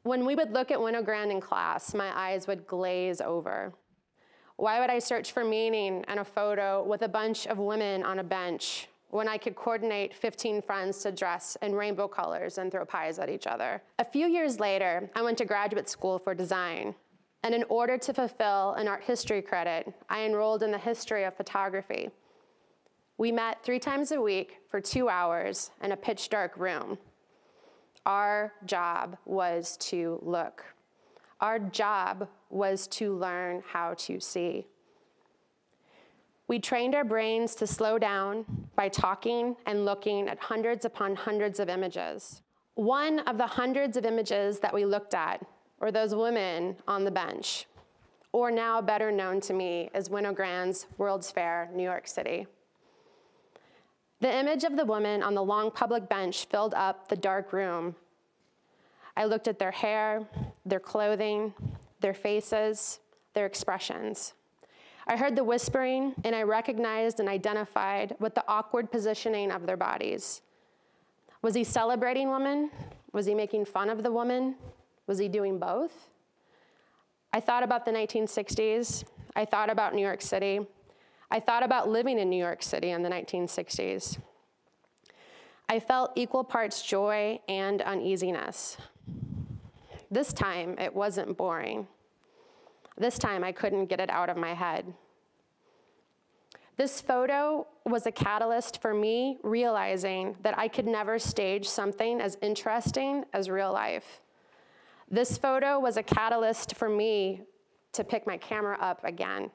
When we would look at Winogrand in class, my eyes would glaze over. Why would I search for meaning in a photo with a bunch of women on a bench when I could coordinate 15 friends to dress in rainbow colors and throw pies at each other? A few years later, I went to graduate school for design. And in order to fulfill an art history credit, I enrolled in the history of photography. We met 3 times a week for 2 hours in a pitch dark room. Our job was to look. Our job was to learn how to see. We trained our brains to slow down by talking and looking at hundreds upon hundreds of images. One of the hundreds of images that we looked at were those women on the bench, or now better known to me as Winogrand's World's Fair, New York City. The image of the woman on the long public bench filled up the dark room. I looked at their hair, their clothing, their faces, their expressions. I heard the whispering, and I recognized and identified with the awkward positioning of their bodies. Was he celebrating women? Was he making fun of the woman? Was he doing both? I thought about the 1960s. I thought about New York City. I thought about living in New York City in the 1960s. I felt equal parts joy and uneasiness. This time, it wasn't boring. This time, I couldn't get it out of my head. This photo was a catalyst for me realizing that I could never stage something as interesting as real life. This photo was a catalyst for me to pick my camera up again.